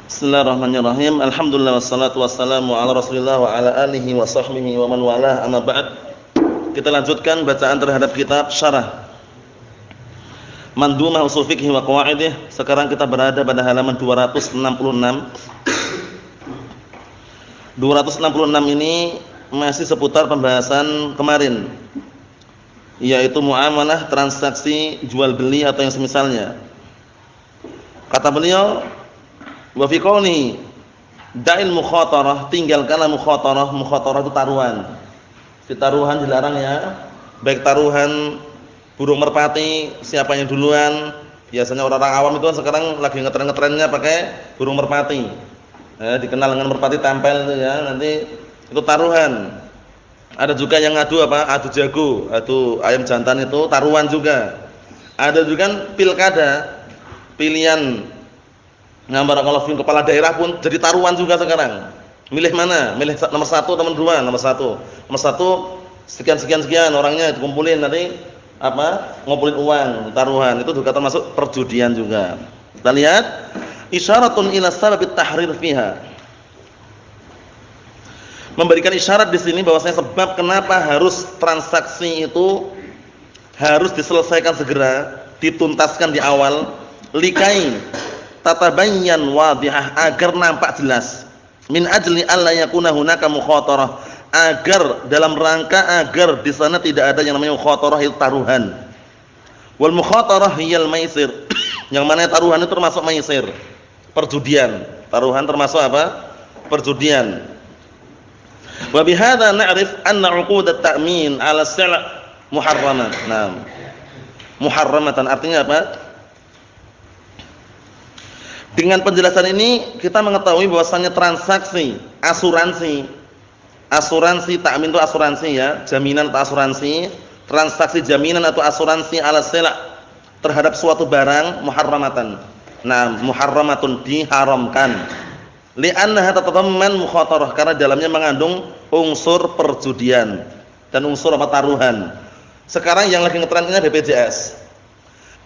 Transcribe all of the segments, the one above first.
Bismillahirrahmanirrahim. Alhamdulillah wassalatu wassalamu ala Rasulillah wa ala alihi wa sahbihi wa man walah. Amma ba'd. Kita lanjutkan bacaan terhadap kitab Syarah Mandhumah Ushul Fiqh wa Qawaidih. Sekarang kita berada pada halaman 266. 266 ini masih seputar pembahasan kemarin, yaitu muamalah, transaksi jual beli atau yang semisalnya. Kata beliau, wa fi qawli da'il mukhatarah, tinggalkanlah mukhatarah. Mukhatarah itu taruhan. Di taruhan dilarang ya, baik taruhan burung merpati, siapa yang duluan. Biasanya orang-orang awam itu sekarang lagi ngetren-ngetrennya pakai burung merpati. Dikenal dengan merpati tempel itu ya, nanti itu taruhan. Ada juga yang adu apa? Adu jago, adu ayam jantan, itu taruhan juga. Ada juga pilkada, pilihan barakallahu fiikum kepala daerah pun jadi taruhan juga sekarang. Milih mana? Milih nomor 1 atau nomor 2? Nomor 1. Nomor 1 sekian orangnya dikumpulin, nanti apa? Ngumpulin uang, taruhan. Itu juga termasuk perjudian juga. Kita lihat isyaratun ila sababit tahrir fiha. Memberikan isyarat di sini bahwasanya sebab kenapa harus transaksi itu harus diselesaikan segera, dituntaskan di awal, likai tatabayyan wadihah, agar nampak jelas. Min ajli alla yakuna hunaka mukhatarah, agar dalam rangka agar di sana tidak ada yang namanya mukhatarah, itu taruhan. Wal mukhatarah hiyal maisir. Yang mana taruhan itu termasuk maisir, perjudian. Taruhan termasuk apa? Perjudian. Wa bihadza na'rif anna 'uqud at-ta'min 'ala as-sila' muharramah. Nah, muharramatan artinya apa? Dengan penjelasan ini kita mengetahui bahwasannya transaksi asuransi ta'min itu asuransi ya, jaminan atau asuransi, transaksi jaminan atau asuransi 'ala as-sila' terhadap suatu barang muharramatan. Nah, muharramatun diharamkan. Li'annaha tatadamman mukhatarah, karena dalamnya mengandung unsur perjudian dan unsur apa? Taruhan. Sekarang yang lagi ngetren ini BPJS.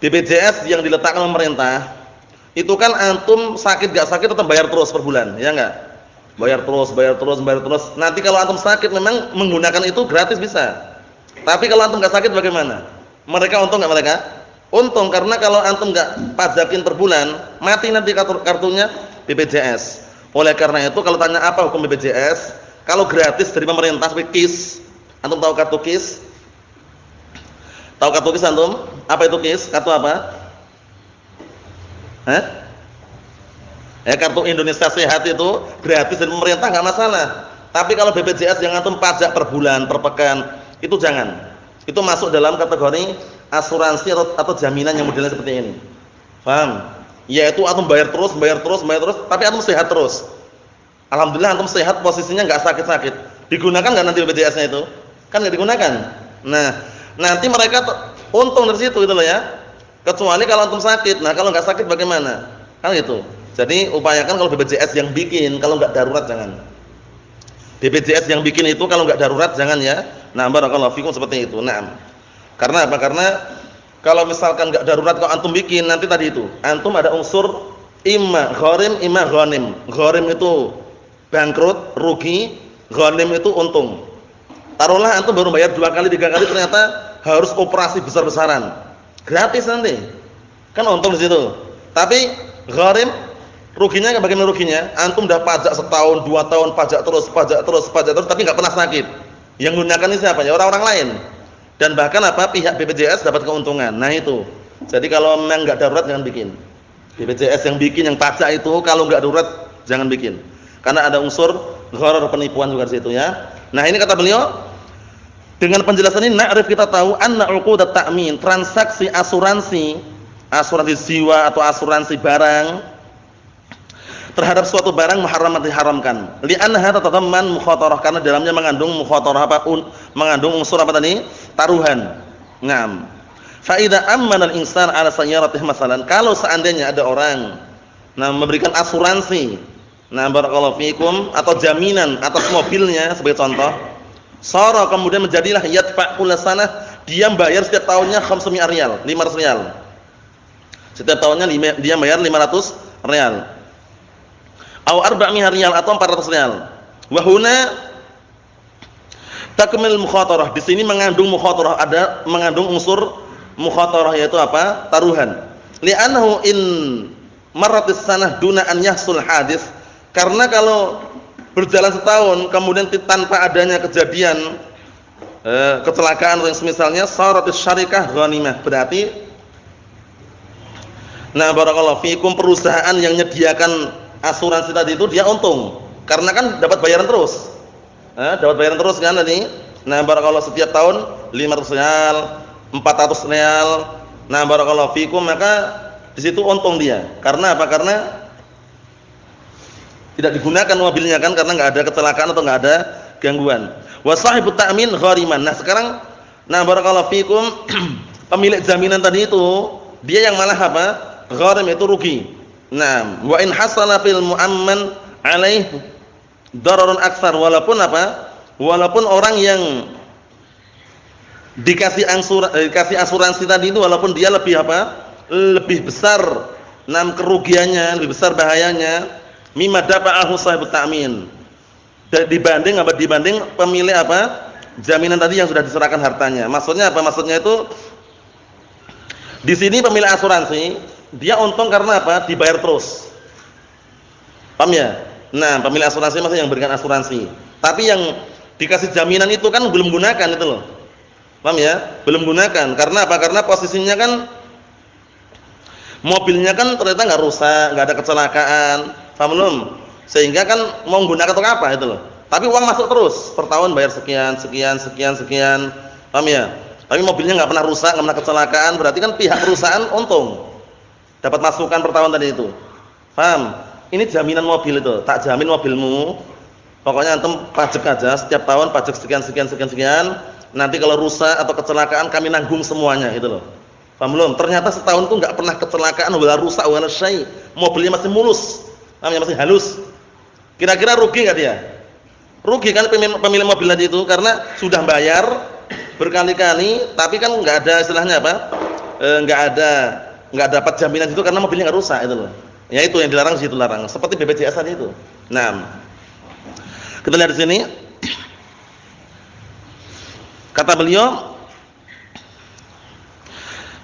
BPJS yang diletakkan pemerintah, itu kan antum sakit gak sakit tetap bayar terus per bulan, ya enggak? Bayar terus. Nanti kalau antum sakit memang menggunakan itu gratis bisa. Tapi kalau antum gak sakit bagaimana? Mereka untung enggak mereka? Untung, karena kalau antum enggak pajakin per bulan, mati nanti kartunya BPJS. Oleh karena itu kalau tanya apa hukum BPJS, kalau gratis dari pemerintah seperti KIS, antum tahu kartu KIS? Tahu kartu KIS antum? Apa itu KIS? Kartu apa? Kartu Indonesia Sehat itu gratis dari pemerintah enggak masalah. Tapi kalau BPJS yang antum pajak per bulan, per pekan, itu jangan. Itu masuk dalam kategori asuransi atau jaminan yang modelnya seperti ini. Paham? Yaitu antum bayar terus, tapi antum sehat terus. Alhamdulillah antum sehat, posisinya enggak sakit-sakit. Digunakan enggak nanti BPJS-nya itu? Kan enggak digunakan. Nah, nanti mereka untung dari situ gitu loh ya. Kecuali kalau antum sakit. Nah, kalau enggak sakit bagaimana? Kan gitu. Jadi upayakan kalau BPJS yang bikin, kalau enggak darurat jangan. BPJS yang bikin itu kalau enggak darurat jangan ya. Nah, barakallahu fikum seperti itu. Naam. Karena apa? Karena kalau misalkan enggak darurat kalau antum bikin, nanti tadi itu, antum ada unsur imma gharim, imma ghanim. Gharim itu bangkrut, rugi, ghanim itu untung. Taruhlah antum baru bayar 2 kali, 3 kali, ternyata harus operasi besar-besaran. Gratis nanti. Kan untung di situ. Tapi gharim, ruginya bagaimana ruginya? Antum udah pajak setahun, 2 tahun, pajak terus, tapi enggak pernah sakit. Yang menggunakan ini siapa? Ya orang-orang lain. Dan bahkan apa? Pihak BPJS dapat keuntungan. Nah itu. Jadi kalau memang enggak darurat jangan bikin. BPJS yang bikin, yang pajak itu kalau enggak darurat jangan bikin. Karena ada unsur gharar, penipuan juga di situ ya. Nah, ini kata beliau, dengan penjelasan ini na'rif kita tahu anna 'uqudat ta'min, transaksi asuransi jiwa atau asuransi barang terhadap suatu barang muharram, diharamkan. Li'annaha tatadamman mukhatarah, karena dalamnya mengandung mukhatarah apa? Mengandung unsur apa tadi? Taruhan. Naam. Fa idza ammana al-insan 'ala sayyaratihi masalan, kalau seandainya ada orang memberikan asuransi, barakallahu fikum, atau jaminan atas mobilnya sebagai contoh, sara kemudian menjadilah yadfa kullasana, dia bayar setiap tahunnya 500 riyal, 500 riyal. Setiap tahunnya dia bayar 500 riyal. Au 400 riyal atau 400 riyal. Wa huna takmil mukhatarah. Di sini mengandung mukhatarah, ada mengandung unsur mukhatarah yaitu apa? Taruhan. Li'annahu in marratis sanah duna an yahsul hadis. Karena kalau berjalan setahun kemudian tanpa adanya kejadian kecelakaan atau yang semisalnya, syaratus syarikah ghanimah, berarti barakallahu fikum, perusahaan yang menyediakan asuransi tadi itu dia untung karena kan dapat bayaran terus. Dapat bayaran terus kan tadi. Barakallahu setiap tahun 500 real, 400 real. Barakallahu fikum, maka di situ untung dia. Karena apa? Karena tidak digunakan mobilnya kan, karena enggak ada kecelakaan atau enggak ada gangguan. Wa sahibut ta'min ghariman. Nah, sekarang barakallahu fikum, pemilik jaminan tadi itu dia yang malah apa? Gharim, itu rugi. Wa in hasala fil mu'amman alaih dararun aksar, walaupun apa? Walaupun orang yang dikasih asuransi tadi itu walaupun dia lebih apa? Lebih besar kerugiannya, lebih besar bahayanya mimma dafa'ahu sahibut ta'min. Dibanding pemilik apa? Jaminan tadi yang sudah diserahkan hartanya. Maksudnya apa? Maksudnya itu di sini pemilik asuransi dia untung karena apa? Dibayar terus. Paham ya? Pemilik asuransi maksudnya yang berikan asuransi. Tapi yang dikasih jaminan itu kan belum gunakan itu loh. Paham ya? Belum gunakan. Karena apa? Karena posisinya kan mobilnya kan ternyata enggak rusak, enggak ada kecelakaan. Paham belum? Sehingga kan mau menggunakan untuk apa itu loh. Tapi uang masuk terus, per tahun bayar sekian. Paham ya? Tapi mobilnya enggak pernah rusak, enggak pernah kecelakaan, berarti kan pihak perusahaan untung. Dapat masukan per tahun tadi itu. Paham? Ini jaminan mobil itu. Tak jamin mobilmu. Pokoknya antum pajak aja setiap tahun, pajak sekian. Nanti kalau rusak atau kecelakaan kami nanggung semuanya gitu loh. Paham belum? Ternyata setahun itu enggak pernah kecelakaan, wala rusak wala syai. Mobilnya masih mulus. Paham ya? Masih halus. Kira-kira rugi enggak dia? Rugi kan pemilik mobil tadi itu, karena sudah bayar berkali-kali tapi kan enggak ada istilahnya apa? Enggak dapat jaminan itu karena mobilnya enggak rusak itu loh. Ya itu yang dilarang, situ larang. Seperti BPJS tadi itu. Kita lihat di sini. Kata beliau,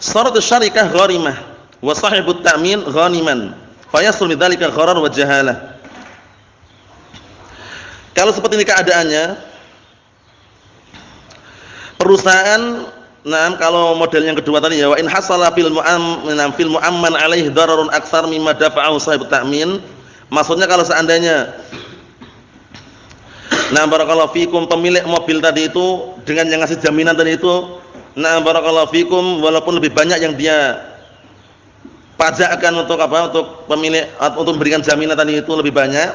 syaratus syarikah gharimah wa sahibut ta'min ghaniman. Fayasul bidzalika gharar wa jahalah. Kalau seperti ini keadaannya, perusahaan, kalau model yang kedua tadi ya, wa in hasala fil mu'amman alaihi dararun aktsar mimma dafa'ahu sahibut ta'min. Maksudnya kalau seandainya barakallahu fikum, pemilik mobil tadi itu dengan yang ngasih jaminan tadi itu, barakallahu fikum, walaupun lebih banyak yang dia pajakkan untuk apa? Untuk pemilik, untuk memberikan jaminan tadi itu lebih banyak,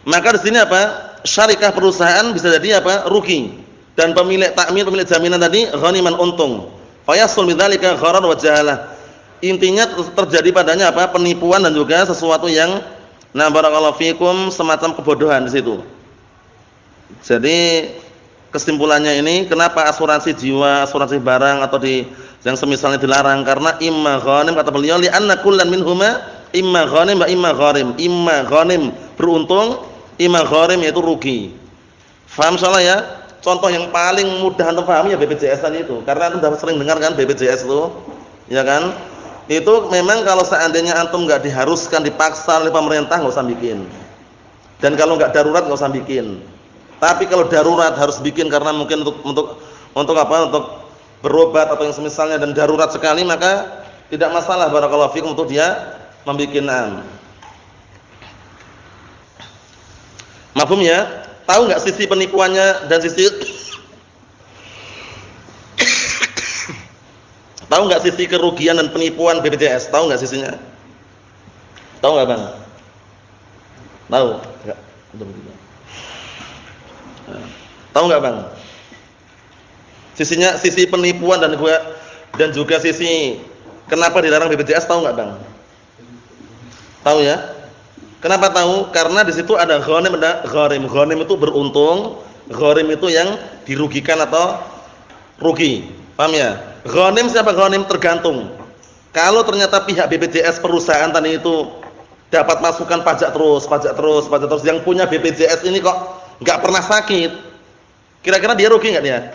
maka di sini apa? Syarikah perusahaan bisa jadi apa? Rugi. Dan pemilik takmin, pemilik jaminan tadi ghaniman, untung. Fayasul bidzalika gharar wa jahalah. Intinya terjadi padanya apa? Penipuan dan juga sesuatu yang barakallahu fikum, semacam kebodohan di situ. Jadi kesimpulannya ini, kenapa asuransi jiwa, asuransi barang atau yang semisalnya dilarang? Karena imma ghanim, kata beliau, li anna kullan minhuma imma ghanim wa imma gharim. Imma ghanim beruntung, imma gharim yaitu rugi. Faham salah ya? Contoh yang paling mudah antum pahami ya BPJS tadi itu. Karena antum sudah sering dengar kan BPJS itu, ya kan? Itu memang kalau seandainya antum enggak diharuskan, dipaksa oleh pemerintah, enggak usah bikin. Dan kalau enggak darurat enggak usah bikin. Tapi kalau darurat harus bikin karena mungkin untuk apa? Untuk berobat atau yang semisalnya, dan darurat sekali, maka tidak masalah barakallahu fikum untuk dia membikin. Mafhum ya? Tahu enggak sisi penipuannya dan sisi tahu enggak sisi kerugian dan penipuan BPJS? Tahu enggak sisinya? Tahu enggak, Bang? Tahu? Enggak. Tahu enggak, Bang? Sisinya, sisi penipuan dan juga sisi kenapa dilarang BPJS, tahu enggak, Bang? Tahu ya? Kenapa tahu? Karena di situ ada ghanim, ada gharim. Ghanim itu beruntung, gharim itu yang dirugikan atau rugi. Paham ya? Ghanim siapa ghanim? Tergantung. Kalau ternyata pihak BPJS perusahaan tadi itu dapat masukan pajak terus, pajak terus, pajak terus. Yang punya BPJS ini kok nggak pernah sakit. Kira-kira dia rugi nggak dia?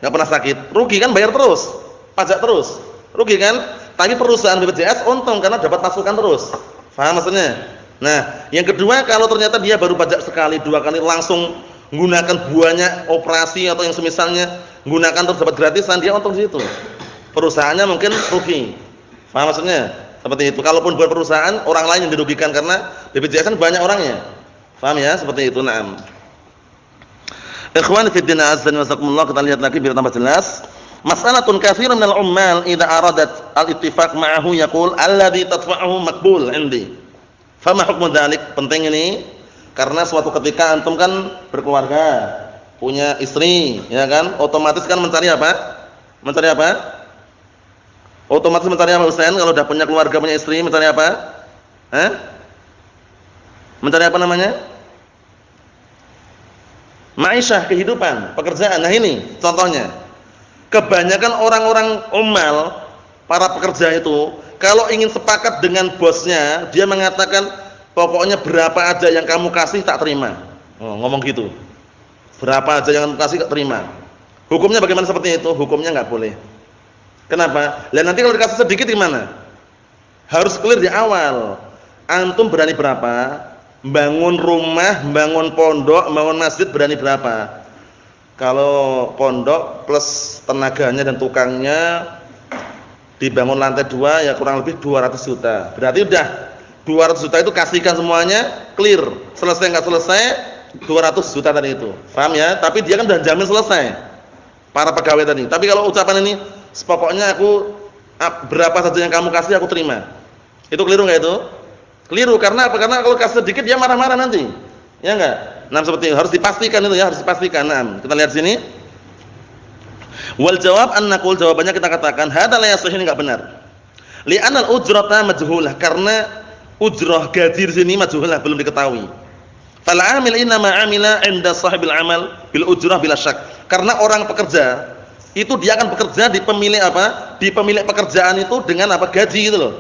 Nggak pernah sakit. Rugi kan, bayar terus, pajak terus. Rugi kan? Tapi perusahaan BPJS untung karena dapat masukan terus. Paham maksudnya? Nah, yang kedua kalau ternyata dia baru pajak sekali, 2 kali langsung menggunakan buahnya operasi atau yang semisalnya menggunakan terus dapat gratisan, dia untung di situ. Perusahaannya mungkin rugi. Paham maksudnya? Seperti itu. Kalaupun buat perusahaan, orang lain yang dirugikan karena BPJS kan banyak orangnya. Paham ya? Seperti itu. Naam. Ikhwan fi din azza wa jalla, kita lihat lagi biar tambah jelas. Mas'alatun katsirun minal ummal idza aradat al-ittifaq ma'ahu yaqul alladhi tadfa'uhu maqbul 'indi. Fama hukmu dzalik? Penting ini karena suatu ketika antum kan berkeluarga, punya istri, ya kan? Otomatis kan mencari apa? Mencari apa? Otomatis mencari apa Ustaz? Kalau udah punya keluarga, punya istri, mencari apa? Mencari apa namanya? Ma'isyah, kehidupan, pekerjaan. Nah ini contohnya. Kebanyakan orang-orang ummal, para pekerja itu, kalau ingin sepakat dengan bosnya, dia mengatakan pokoknya berapa aja yang kamu kasih tak terima. Ngomong gitu. Berapa aja yang kamu kasih tak terima. Hukumnya bagaimana seperti itu? Hukumnya nggak boleh. Kenapa? Lah nanti kalau dikasih sedikit gimana? Harus clear di awal. Antum berani berapa? Bangun rumah, bangun pondok, bangun masjid berani berapa? Kalau pondok plus tenaganya dan tukangnya dibangun lantai 2 ya kurang lebih 200 juta. Berarti udah 200 juta itu kasihkan semuanya, clear. Selesai enggak selesai 200 juta tadi itu. Paham ya? Tapi dia kan udah jamin selesai. Para pegawai tadi. Tapi kalau ucapan ini pokoknya aku berapa saja yang kamu kasih aku terima. Itu keliru enggak itu? Keliru karena apa? Karena kalau kasih sedikit dia marah-marah nanti. Ya enggak? Nah seperti itu harus dipastikan itu ya, harus dipastikan. Nah, kita lihat sini. Wal jawab an-naqul, jawabannya kita katakan hadza la yasih, ini enggak benar. Li'anal ujrata majhulah, karena ujrah gaji di sini majhulah, belum diketahui. Fal 'amil inna ma 'amila 'inda sahibil 'amal bil ujrah bila syak. Karena orang pekerja itu dia akan bekerja di pemilik apa? Di pemilik pekerjaan itu dengan apa? Gaji gitu loh.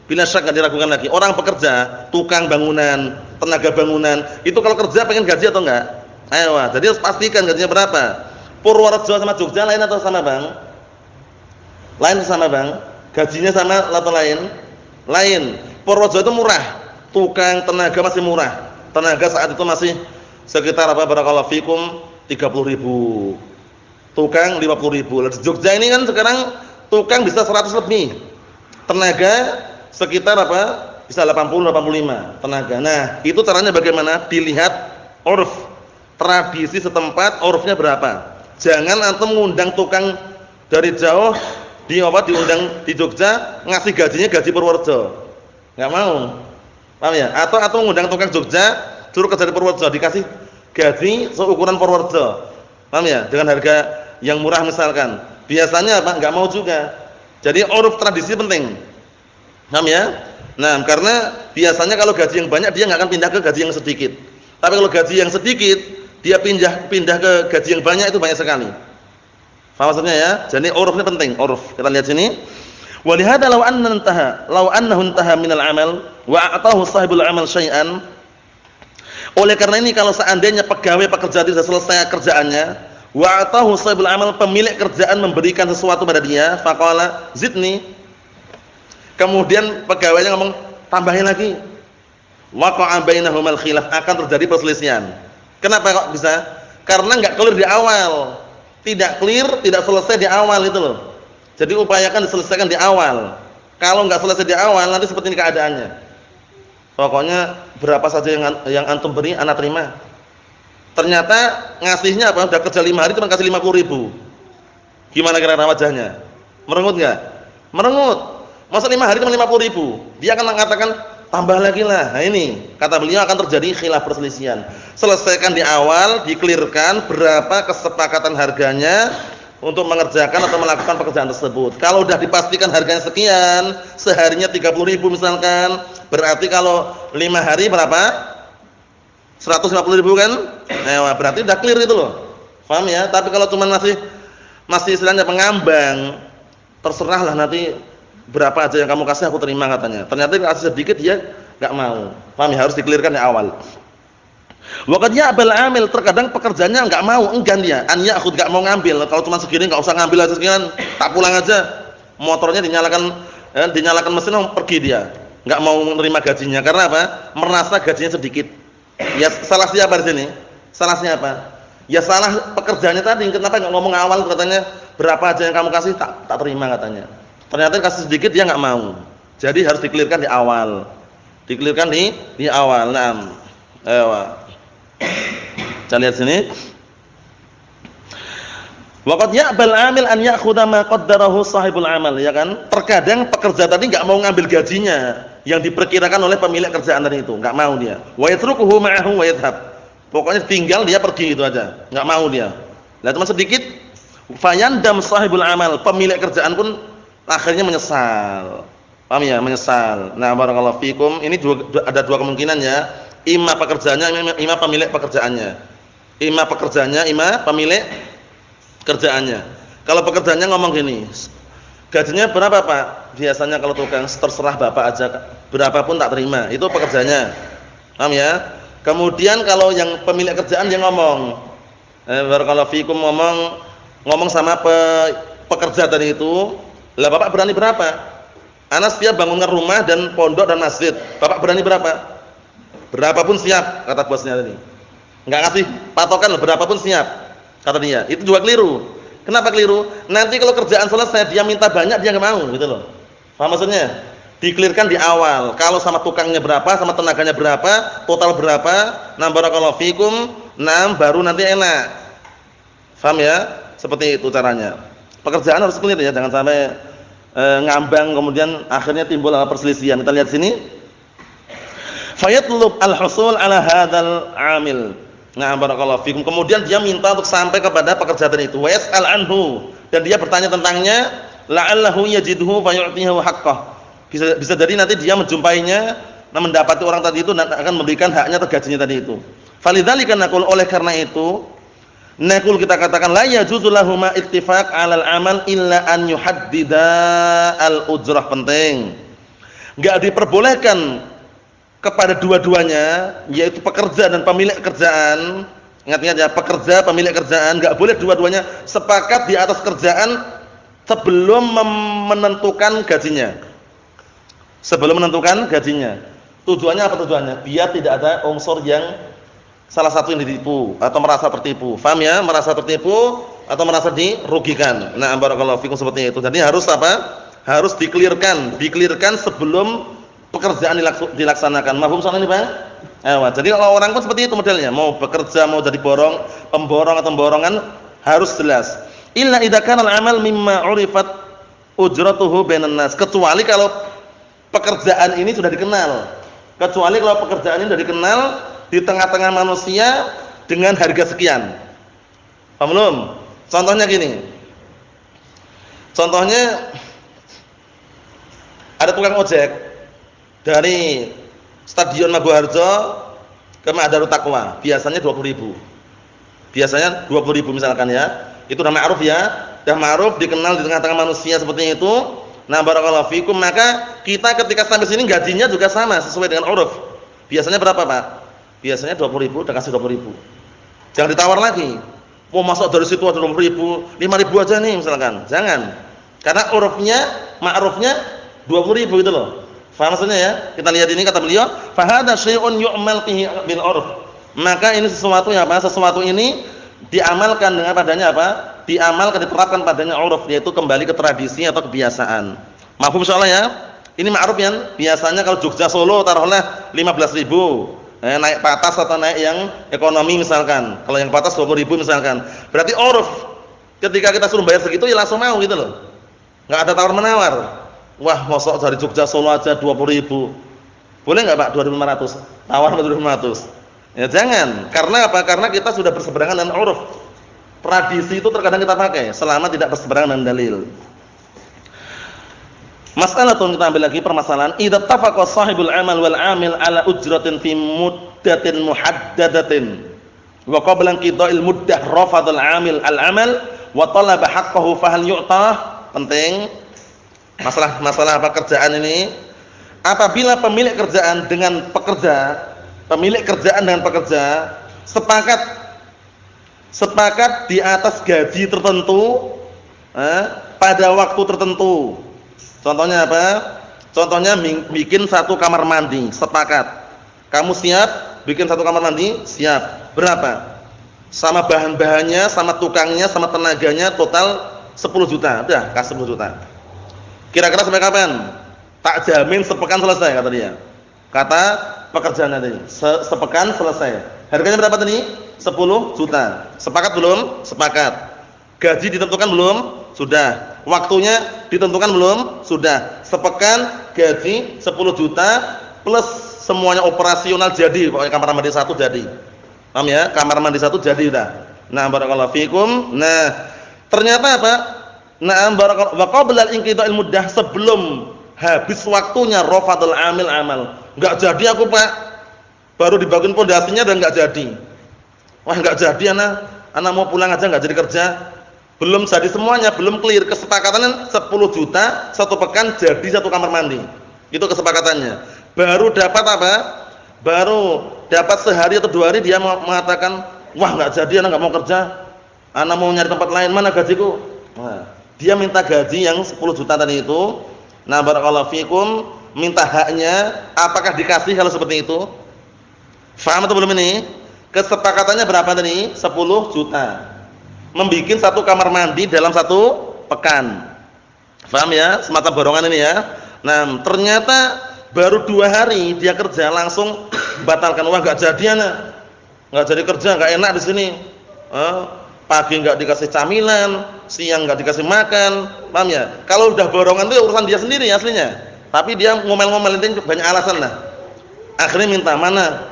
Bila syak enggak diragukan lagi. Orang pekerja, tukang bangunan, tenaga bangunan, itu kalau kerja pengen gaji atau enggak? Ayo, jadi harus pastikan gajinya berapa. Purworejo sama Jogja lain atau sama Bang? Lain sama Bang? Gajinya sama atau lain? Lain. Purworejo itu murah. Tukang tenaga masih murah. Tenaga saat itu masih sekitar apa? Barakallahu fikum 30.000. Tukang 50.000. Di Jogja ini kan sekarang tukang bisa 100 lebih. Tenaga sekitar apa? Bisa 80 85 tenaga. Nah, itu caranya bagaimana? Dilihat urf, tradisi setempat, urfnya berapa. Jangan antum ngundang tukang dari jauh diundang di Jogja ngasih gajinya gaji Purworejo. Enggak mau. Paham ya? Atau ngundang tukang Jogja suruh kerja di Purworejo dikasih gaji seukuran Purworejo. Paham ya? Dengan harga yang murah misalkan. Biasanya apa? Enggak mau juga. Jadi uruf tradisi penting. Paham ya? Nah, karena biasanya kalau gaji yang banyak dia nggak akan pindah ke gaji yang sedikit. Tapi kalau gaji yang sedikit dia pindah ke gaji yang banyak itu banyak sekali. Paham maksudnya ya? Jadi urufnya penting, uruf. Kita lihat sini. Wa lihada law annahu intaha minal amal wa a'tahu sahibul amal syai'an. Oleh karena ini kalau seandainya pegawai pekerja itu sudah selesai kerjaannya, wa a'tahu sahibul amal, pemilik kerjaan memberikan sesuatu pada dia, faqala zidni. Kemudian pegawainya ngomong tambahin lagi. Waqa'a bainahumal khilaf, akan terjadi perselisihan. Kenapa kok bisa? Karena enggak clear di awal. Tidak clear, tidak selesai di awal itu loh. Jadi upayakan diselesaikan di awal. Kalau enggak selesai di awal nanti seperti ini keadaannya. Pokoknya berapa saja yang antum beri ana terima. Ternyata ngasihnya apa? Udah kerja 5 hari cuma kasih 50.000. Gimana kira-kira wajahnya? Merengut enggak? Merengut. Masa 5 hari cuma 50.000, dia akan mengatakan tambah lagi lah. Nah ini kata beliau akan terjadi khilaf, perselisihan. Selesaikan di awal, dikelirkan berapa kesepakatan harganya untuk mengerjakan atau melakukan pekerjaan tersebut. Kalau sudah dipastikan harganya sekian, seharinya 30.000 misalkan, berarti kalau 5 hari berapa? 150.000 kan? Nah, berarti sudah clear itu loh. Paham ya? Tapi kalau cuma masih istilahnya pengambang, terserahlah nanti berapa aja yang kamu kasih aku terima katanya. Ternyata kasih sedikit dia enggak mau. Paham ya? Harus dikelirkan di awal. Waqad ya'bal 'amil, terkadang pekerjanya enggak mau, enggan dia. An ya'khud, enggak mau ngambil. Kalau cuma segini enggak usah ngambil aja sekian, tak pulang aja. Motornya dinyalakan mesin pergi dia. Enggak mau menerima gajinya karena apa? Merasa gajinya sedikit. Ya salah siapa di sini? Salah siapa? Ya salah pekerjaannya tadi. Kenapa enggak ngomong awal katanya berapa aja yang kamu kasih tak terima katanya. Ternyata kasih sedikit dia enggak mau. Jadi harus dikelirkan di awal. Dikelirkan di awal. Naam. Kita lihat sini. Waqad ya'bal 'amil an ya'khudha ma qaddarahu sahibul 'amal, ya kan? Terkadang pekerja tadi enggak mau ngambil gajinya yang diperkirakan oleh pemilik kerjaan tadi itu, enggak mau dia. Wa yatrukuhu ma'ahu wa yadhhab. Pokoknya tinggal dia pergi itu aja, enggak mau dia. Lah cuma sedikit, fayandam sahibul 'amal, pemilik kerjaan pun akhirnya menyesal. Paham ya? Menyesal. Nah, barakallahu fikum, ini ada dua kemungkinan ya. Ima pekerjaannya, ima pemilik pekerjaannya. Ima pekerjaannya, ima pemilik kerjaannya. Kalau pekerjaannya ngomong gini, gajinya berapa Pak? Biasanya kalau tukang terserah Bapak aja, berapapun tak terima. Itu pekerjaannya. Paham ya? Kemudian kalau yang pemilik kerjaan dia ngomong, barakallahu fikum, ngomong sama pekerja tadi itu, lah Bapak berani berapa? Anas siap bangunkan rumah dan pondok dan masjid. Bapak berani berapa? Berapapun siap, kata bosnya tadi. Enggak kasih patokan, berapapun siap, kata dia. Itu juga keliru. Kenapa keliru? Nanti kalau kerjaan selesai dia minta banyak, dia enggak mau, gitu loh. Paham maksudnya? Dikelirkan di awal. Kalau sama tukangnya berapa, sama tenaganya berapa, total berapa, nah barakallahu fikum, nah baru nanti enak. Paham ya? Seperti itu caranya. Pekerjaan harus clear ya, jangan sampai ngambang kemudian akhirnya timbul perselisihan. Kita lihat sini. Fayatlub al-husul ala hadzal 'amil. Nah, barakallahu fikum. Kemudian dia minta untuk sampai kepada pekerjaan itu. Wa yas'al anhu, dan dia bertanya tentangnya, la'allahu yajidhu fa yu'tihi haqqah. Bisa jadi nanti dia menjumpainya, mendapati orang tadi itu dan akan memberikan haknya atau gajinya tadi itu. Falidzalika naqul, oleh karena itu naqul kita katakan la yajuzu lahuma ittifaq 'alal amal illa an yuhaddida al-ujrah. Penting. Enggak diperbolehkan kepada dua-duanya, yaitu pekerja dan pemilik kerjaan. Ingat-ingat ya, pekerja, pemilik kerjaan, enggak boleh dua-duanya sepakat di atas kerjaan sebelum menentukan gajinya. Sebelum menentukan gajinya. Tujuannya apa tujuannya? Biar tidak ada unsur yang salah satu yang ditipu atau merasa tertipu. Paham ya? Merasa tertipu atau merasa dirugikan. Nah, barakallahu fikum, seperti itu. Jadi harus apa? Harus dikelirkan sebelum pekerjaan dilaksanakan. Mafhum soal ini, Bang? Jadi kalau orang pun seperti itu modelnya, mau bekerja, mau jadi pemborong atau pemborongan, harus jelas. Illa idza kana al-amal mimma 'urifat ujratuhu bainan nas. Kecuali kalau pekerjaan ini sudah dikenal. Kecuali kalau pekerjaan ini sudah dikenal di tengah-tengah manusia dengan harga sekian. Paham belum? Contohnya gini. Contohnya ada tukang ojek dari Stadion Maguwarjo ke Ma'darut Taqwa, biasanya 20.000. Biasanya 20.000 misalkan ya. Itu udah ma'ruf ya. Udah ma'ruf, dikenal di tengah-tengah manusia seperti itu. Nah, barakallahu fikum, maka kita ketika sampai sini gajinya juga sama sesuai dengan uruf. Biasanya berapa, Pak? Biasanya 20.000, udah kasih 20.000. Jangan ditawar lagi. Mau masuk dari situ ada 20.000, 5.000 aja nih misalkan. Jangan. Karena urufnya, ma'rufnya 20.000 gitu loh. Faham maksudnya ya? Kita lihat ini kata beliau, fa hadza syai'un yu'mal fihi bil 'urf. Maka ini sesuatu yang apa? Sesuatu ini diamalkan dengan padanya apa? Diamalkan, diterapkan padanya 'urf, yaitu kembali ke tradisi atau kebiasaan. Mafhum insyaallah ya? Ini ma'ruf ya. Biasanya kalau Jogja Solo taruhlah 15.000. Naik patas atau naik yang ekonomi misalkan. Kalau yang patas 20.000 misalkan. Berarti 'urf. Ketika kita suruh bayar segitu ya langsung mau gitu loh. Enggak ada tawar-menawar. Wah, mosok dari Jogja Solo aja 20.000. Boleh enggak, Pak? 2.500. Tawar 2.500. Ya jangan. Karena apa? Karena kita sudah berseberangan dengan uruf. Tradisi itu terkadang kita pakai selama tidak berseberangan dengan dalil. Masalah tuh kita ambil lagi permasalahan. Idza tafaqa sahibul amal wal amil ala ujratin fi muddatin muhaddadatin wa qabla inqida'il muddah rafadul amil al-amal wa talaba haqqahu fa hal yu'tah. Penting. Masalah apa kerjaan ini, apabila pemilik kerjaan dengan pekerja, pemilik kerjaan dengan pekerja sepakat di atas gaji tertentu pada waktu tertentu. Contohnya apa? Contohnya bikin satu kamar mandi, sepakat. Kamu siap bikin satu kamar mandi? Siap. Berapa? Sama bahan-bahannya, sama tukangnya, sama tenaganya total 10 juta. Udah, kasih 10 juta. Kira-kira sampai kapan? Tak jamin sepekan selesai kata dia. Kata pekerjaan tadi, sepekan selesai. Harganya berapa tadi? 10 juta. Sepakat belum? Sepakat. Gaji ditentukan belum? Sudah. Waktunya ditentukan belum? Sudah. Sepekan gaji 10 juta plus semuanya operasional jadi. Pokoknya kamar mandi satu jadi. Paham ya? Kamar mandi satu jadi udah. Nah, barakallahu fikum. Nah, ternyata apa? Nah, barakallahu wa qabla al-inqida'il muddah, sebelum habis waktunya rafadul amil amal. Enggak jadi aku, Pak. Baru dibangun pondasinya dan enggak jadi. Wah, enggak jadi ana mau pulang aja enggak jadi kerja. Belum jadi semuanya, belum clear. Kesepakatannya 10 juta satu pekan jadi satu kamar mandi. Itu kesepakatannya. Baru dapat apa? Baru dapat sehari atau 2 hari dia mengatakan, "Wah, enggak jadi, ana enggak mau kerja. Ana mau nyari tempat lain, mana gajiku?" Nah, dia minta gaji yang 10 juta tadi itu. Nah, barakallahu fikum, minta haknya, apakah dikasih kalau seperti itu? Faham atau belum ini? Kesepakatannya berapa tadi? 10 juta. Membikin satu kamar mandi dalam satu pekan. Faham ya? Semacam borongan ini ya. Nah, ternyata baru 2 hari dia kerja langsung batalkan. Wah, enggak jadi ana. Enggak jadi kerja, enggak enak di sini. Pagi enggak dikasih camilan, siang enggak dikasih makan. Paham ya? Kalau udah borongan itu urusan dia sendiri aslinya. Tapi dia ngomel-ngomel itu banyak alasan lah. Akhirnya minta, "Mana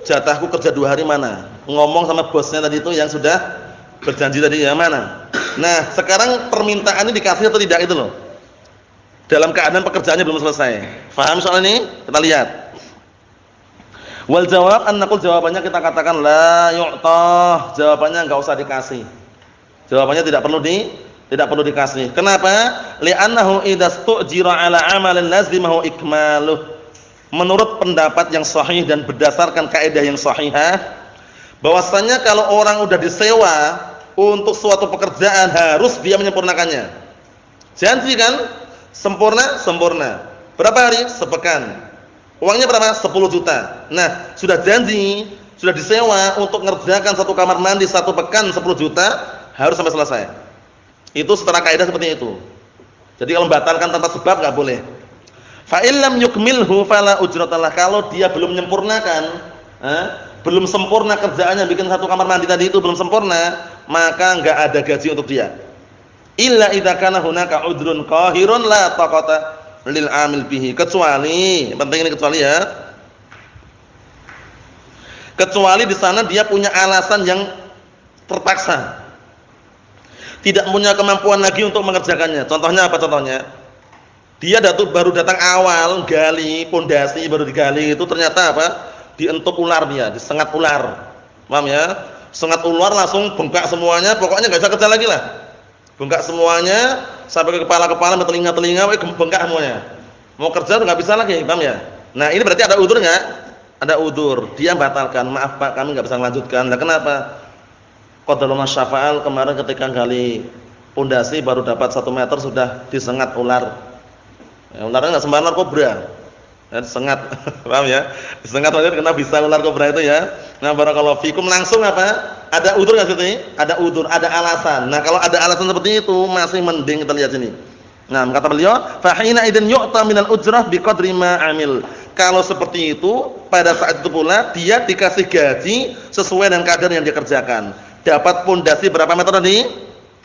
jatahku kerja 2 hari mana?" Ngomong sama bosnya tadi itu yang sudah berjanji tadi ya, mana? Nah, sekarang permintaannya dikasih atau tidak itu loh. Dalam keadaan pekerjaannya belum selesai. Faham soal ini? Kita lihat. Wal jawab annaqul, jawabannya kita katakan la yu'tah. Jawabannya enggak usah dikasih. Jawabannya tidak perlu dikasih. Kenapa? Li'annahu idza stu'jira 'ala 'amalin lazimahu ikmaluh. Menurut pendapat yang sahih dan berdasarkan kaidah yang sahihah, bahwasanya kalau orang udah disewa untuk suatu pekerjaan harus dia menyempurnakannya. Janji kan? Sempurna. Berapa hari? Sepekan. Uangnya berapa? 10 juta. Nah, sudah janji, sudah disewa untuk mengerjakan satu kamar mandi 1 pekan 10 juta, harus sampai selesai. Itu secara kaidah seperti itu. Jadi kalau membatalkan tanpa sebab enggak boleh. Fa illam yukmilhu fala ujratalah. Kalau dia belum menyempurnakan, belum sempurna kerjaannya bikin satu kamar mandi tadi itu belum sempurna, maka enggak ada gaji untuk dia. Illa idza kana hunaka udrun qahirun la taqata lil amil bihi. Kecuali, penting ini kecuali ya. Kecuali di sana dia punya alasan yang terpaksa. Tidak punya kemampuan lagi untuk mengerjakannya. Contohnya apa contohnya? Dia baru datang awal gali pondasi, baru digali itu ternyata apa? Dientuk ular dia, disengat ular. Paham ya? Sengat ular langsung bengkak semuanya, pokoknya enggak bisa kerja lagi lah. Bengkak semuanya sampai ke kepala-kepala, ke telinga-telinga, bengkak semuanya. Mau kerja enggak bisa lagi, paham ya? Nah, ini berarti ada udzur enggak? Ada udzur. Dia batalkan, "Maaf Pak, kami enggak bisa melanjutkan." Lah kenapa? Qadarullah syafa'al, kemarin ketika gali pondasi baru dapat 1 meter sudah disengat ular. Ya, ularnya enggak sembarang ular kobra. Ya, disengat. Paham ya? Disengat aja kena bisa ular kobra itu ya. Nah, barakallahu fikum, langsung apa? Ada udzur enggak sih? Ada udzur, ada alasan. Nah, kalau ada alasan seperti itu masih mending kita lihat sini. Nah, kata beliau, fa hina idzin yu'ta minal ujrah biqadri ma amil. Kalau seperti itu, pada saat itu pula dia dikasih gaji sesuai dengan kadar yang dia kerjakan. Dapat pondasi berapa meter tadi?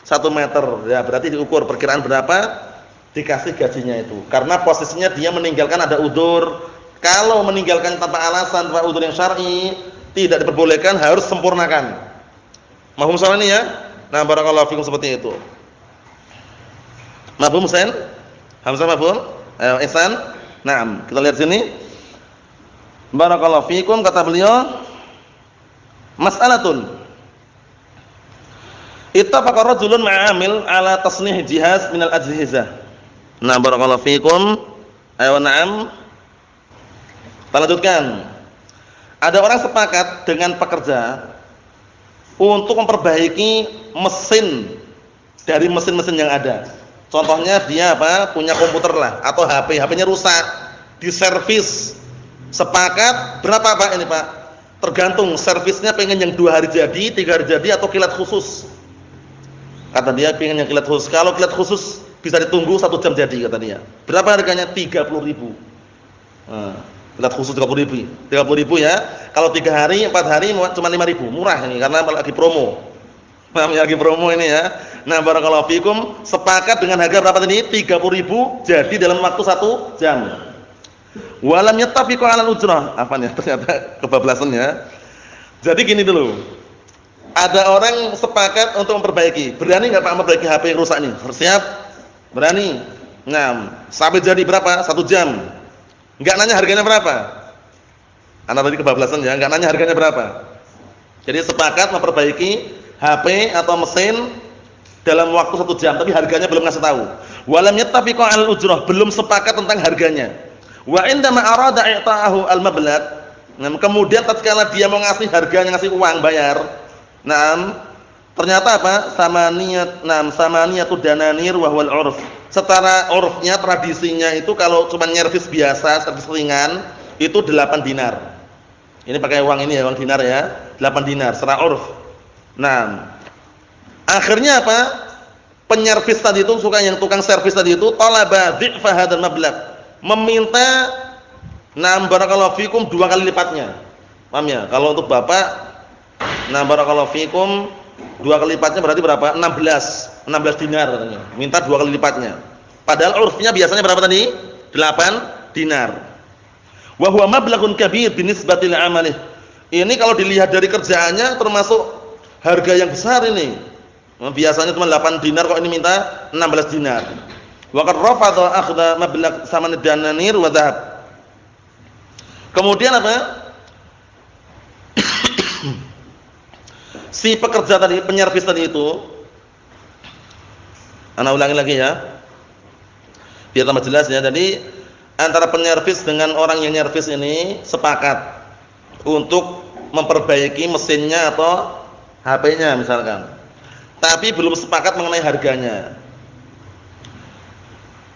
1 meter. Ya, berarti diukur perkiraan berapa, dikasih gajinya itu. Karena posisinya dia meninggalkan ada udzur. Kalau meninggalkan tanpa alasan, tanpa udzur yang syar'i, tidak diperbolehkan, harus sempurnakan. Mafhum soal ini ya? Nah, barakallahu fikum seperti itu. Mafhum Husain? Hamzah mafhum? Ayo Ihsan. Naam, kita lihat sini. Barakallahu fikum, kata beliau, mas'alatun. Ittafaqa rajulun ma'amil ala tasnih jihaz minal ajhizah. Nah, barakallahu fikum. Ayo na'am. Kita lanjutkan. Ada orang sepakat dengan pekerja untuk memperbaiki mesin dari mesin-mesin yang ada. Contohnya dia apa? Punya komputer lah atau HP-nya rusak, diservis. Sepakat berapa Pak ini Pak? Tergantung servisnya, pengen yang 2 hari jadi, 3 hari jadi atau kilat khusus. Kata dia pengen yang kilat khusus. Kalau kilat khusus bisa ditunggu 1 jam jadi kata dia. Berapa harganya? 30.000. Nah, kilat khusus 30.000. 30.000 ya. Kalau 3 hari, 4 hari cuma 5.000. Murah ini karena lagi promo. Namanya lagi promo ini ya. Nah, barakallahu fikum, sepakat dengan harga berapa tadi? 30.000 jadi dalam waktu 1 jam. Walam yattafiqu 'alal ujrah. Apa nih? Ternyata kebablasan ya. Jadi gini dulu. Ada orang sepakat untuk memperbaiki. Berani enggak Pak memperbaiki HP yang rusak nih? Siap? Berani. Nah, sampai jadi berapa? 1 jam. Enggak nanya harganya berapa. Anak tadi kebablasan ya, enggak nanya harganya berapa. Jadi sepakat memperbaiki HP atau mesin dalam waktu 1 jam, tapi harganya belum ngasih tahu. Walam yattafiqu 'alal ujrah, belum sepakat tentang harganya. Wa indama arada i'ta'ahu al-mablagh. Nah, kemudian tatkala dia mau ngasih harganya, ngasih uang bayar. Ternyata apa? Samaniyatu dananir wa huwal 'urf. Setara urfnya, tradisinya itu kalau cuma nyervis biasa, servis ringan, itu 8 dinar. Ini pakai uang ini ya, uang dinar ya. 8 dinar secara urf. Nah, akhirnya apa? Penyervis tadi itu, yang tukang servis tadi itu talaba dhi'fa hadzal mablagh. Meminta barakallahu fikum 2 kali lipatnya. Paham ya? Kalau untuk Bapak barakallahu fikum 2 kali lipatnya berarti berapa? 16 dinar katanya. Minta 2 kali lipatnya. Padahal urfnya biasanya berapa tadi? 8 dinar. Wa huwa mablaghun kabir binisbatil 'amalih. Ini kalau dilihat dari kerjaannya termasuk harga yang besar ini. Biasanya cuma 8 dinar, kok ini minta 16 dinar. Wa qad rafadha akhdha mablagh saman dananir wa dhahab. Kemudian apa? Si pekerja tadi, penyervis tadi itu, ana ulangi lagi ya, biar tambah jelas ya. Jadi antara penyervis dengan orang yang nyervis ini sepakat untuk memperbaiki mesinnya atau HP-nya misalkan, tapi belum sepakat mengenai harganya.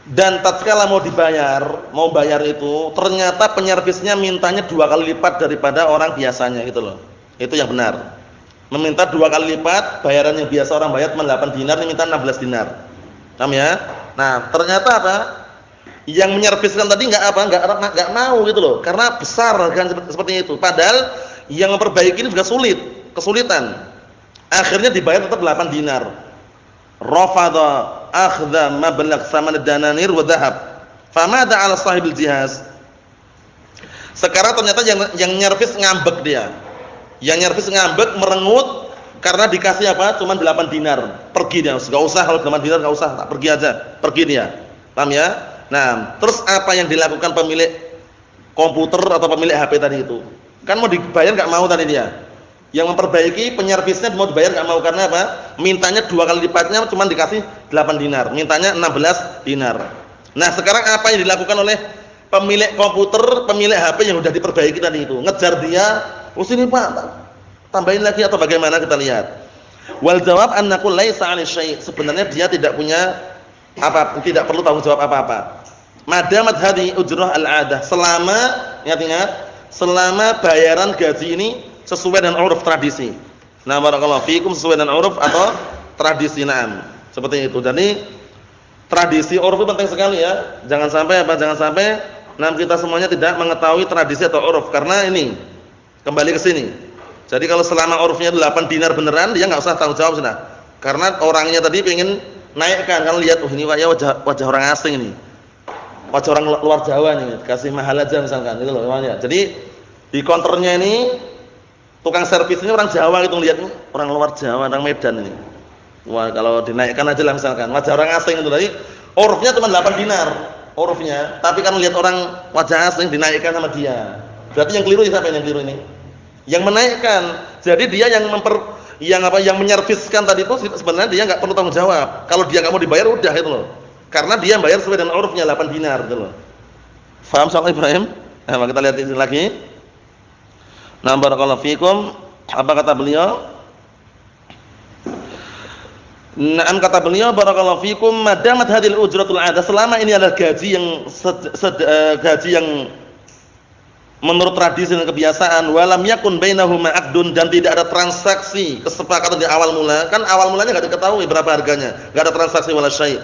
Dan tatkala mau bayar itu, ternyata penyervisnya mintanya 2 kali lipat daripada orang biasanya gitu loh. Itu yang benar. Meminta 2 kali lipat, bayaran yang biasa orang bayar cuma 8 dinar, ini minta 16 dinar. Paham ya? Nah, ternyata apa? Yang menyerviskan tadi enggak mau gitu loh, karena besar harga seperti itu. Padahal yang memperbaiki ini juga kesulitan. Akhirnya dibayar tetap 8 dinar. Rafadha akhdha mablagh saman dananir wa dhahab. Famada 'ala sahibil jihaz. Sekarang ternyata yang nyervis ngambek dia. Yang nyervis ngambek, merengut karena dikasih apa? Cuma 8 dinar. Pergi dia, enggak usah, kalau 8 dinar enggak usah, tak pergi aja. Pergi dia. Paham ya? Nah, terus apa yang dilakukan pemilik komputer atau pemilik HP tadi itu? Kan mau dibayar enggak mau tadi dia. Yang memperbaiki penyervisnya mau dibayar enggak mau, karena apa? Mintanya 2 kali lipatnya, cuma dikasih 8 dinar. Mintanya 16 dinar. Nah, sekarang apa yang dilakukan oleh pemilik komputer, pemilik HP yang sudah diperbaiki tadi itu? Ngejar dia, "Oh sini Pak, tambahin lagi," atau bagaimana, kita lihat. Wal jawab annaqul laisa 'alai syai'. Sebenarnya dia tidak punya apa, tidak perlu tanggung jawab apa-apa. Madamat hadhi ujrah al-'adah. Selama, ingat-ingat, selama bayaran gaji ini sesuai dengan uruf tradisi. Nah, barakallahu fikum, sesuai dengan uruf atau tradisi. Naam. Seperti itu. Jadi tradisi uruf itu penting sekali ya. Jangan sampai kita semuanya tidak mengetahui tradisi atau uruf, karena ini kembali ke sini. Jadi kalau selama urufnya 8 dinar beneran, dia enggak usah tanggung jawab sudah. Karena orangnya tadi pengen naikkan, kalau lihat ini wajah orang asing ini. Wajah orang luar Jawa nih, kasih mahal aja misalkan, gitu loh ya. Jadi di counternya ini tukang servis ini orang Jawa gitu, lihat orang luar Jawa, orang Medan ini. Wah, kalau dinaikkan aja lah misalkan, wajah orang asing itu tadi, urufnya cuma 8 dinar urufnya, tapi kan lihat orang wajah asing dinaikkan sama dia. Berarti yang keliru siapa yang keliru ini? Yang menaikkan. Jadi dia yang menyerviskan tadi itu sebenarnya dia enggak perlu tanggung jawab. Kalau dia enggak mau dibayar udah itu loh. Karena dia bayar sesuai dengan urufnya 8 dinar gitu loh. Paham soal Ibrahim? Nah, kita lihat ini lagi. Nah, barakallahu fikum. Apa kata beliau? Naam, kata beliau barakallahu fikum, madamat hadhil ujratul 'adah, selama ini adalah gaji yang gaji yang menurut tradisi dan kebiasaan, walam yakun bainahuma 'aqdun, dan tidak ada transaksi kesepakatan di awal mula. Kan awal mulanya enggak diketahui berapa harganya, enggak ada transaksi wala syai'.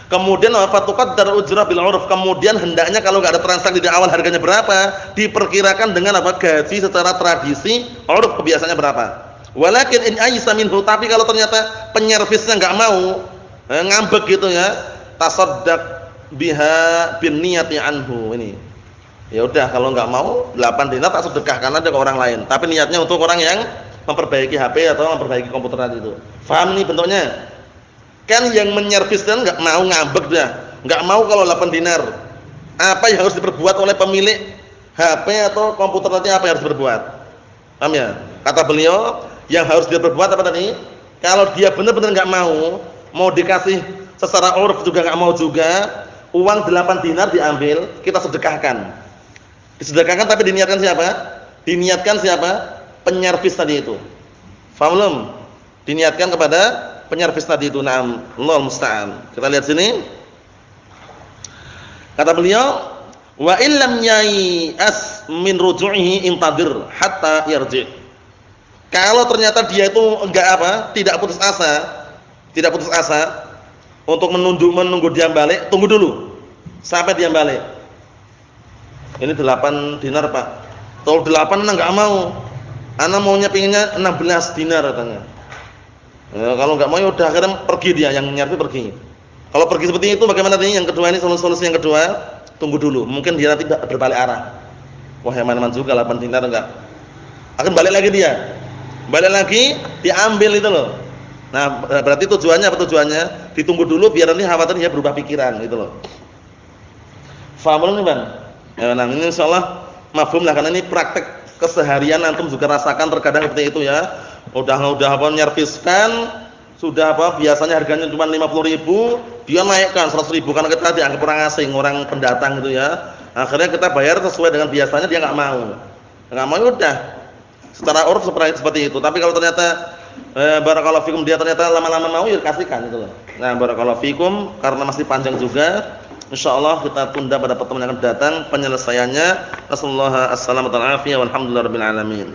Kemudian fatuqaddar ujrah bil 'urf, kemudian hendaknya kalau enggak ada transaksi di awal harganya berapa, diperkirakan dengan apa? Gaji secara tradisi, 'urf kebiasaannya berapa. Walakin in aysa minhu, tapi kalau ternyata penyervisnya enggak mau, ngambek gitu ya, tasaddaq biha bin niyati anhu. Ini. Ya udah, kalau enggak mau 8 dinar tak sedekahkan aja ke orang lain. Tapi niatnya untuk orang yang memperbaiki HP atau memperbaiki komputer tadi itu. Paham nih bentuknya? Kan yang menyervisnya enggak mau, ngambek dah. Enggak mau kalau 8 dinar. Apa yang harus diperbuat oleh pemilik HP atau komputer tadi, apa yang harus diperbuat? Paham ya? Kata beliau, yang harus dia perbuat apa tadi? Kalau dia benar-benar enggak mau dikasih secara urf juga enggak mau juga, uang 8 dinar diambil, kita sedekahkan. Disedekahkan tapi diniatkan siapa? Diniatkan siapa? Penyervis tadi itu. Faham belum? Diniatkan kepada penyervis tadi itu. Naam, Allahu musta'an. Kita lihat sini. Kata beliau, wa illam yai'as min ruju'ihi intadir hatta yarji'. Kalau ternyata dia itu enggak tidak putus asa untuk menunggu dia balik, tunggu dulu sampai dia balik. Ini 8 dinar, Pak. Kalau 8 enggak mau. Ana maunya pinginnya 16 dinar katanya. Ya, kalau enggak mau ya udah, akhirnya pergi dia, yang nyerpi pergi. Kalau pergi seperti itu bagaimana tadi? Yang kedua ini solusi yang kedua, tunggu dulu. Mungkin dia nanti berbalik arah. Wah, yang mana-mana juga 8 dinar enggak. Akan balik lagi dia. Balik lagi diambil itu loh. Nah, berarti tujuannya apa tujuannya? Ditunggu dulu biar nanti khawatir dia berubah pikiran gitu loh. Faham belum nih, Bang? Ya, nah ini insyaallah mafhum lah, karena ini praktek keseharian antum juga rasakan terkadang seperti itu ya. Udah nyerviskan, sudah biasanya harganya cuma 50.000, dia naikkan 100.000 karena kita dianggap orang asing, orang pendatang gitu ya. Akhirnya kita bayar sesuai dengan biasanya, dia enggak mau. Enggak mau ya udah. Secara urf seperti itu. Tapi kalau ternyata barakallahu fikum dia ternyata lama-lama mau, ya kasihkan gitu loh. Nah, barakallahu fikum, karena masih panjang juga, insyaallah kita tunda pada pertemuan yang akan datang penyelesaiannya. Nasallahu alaihi wasallam, walhamdulillahirabbil alamin.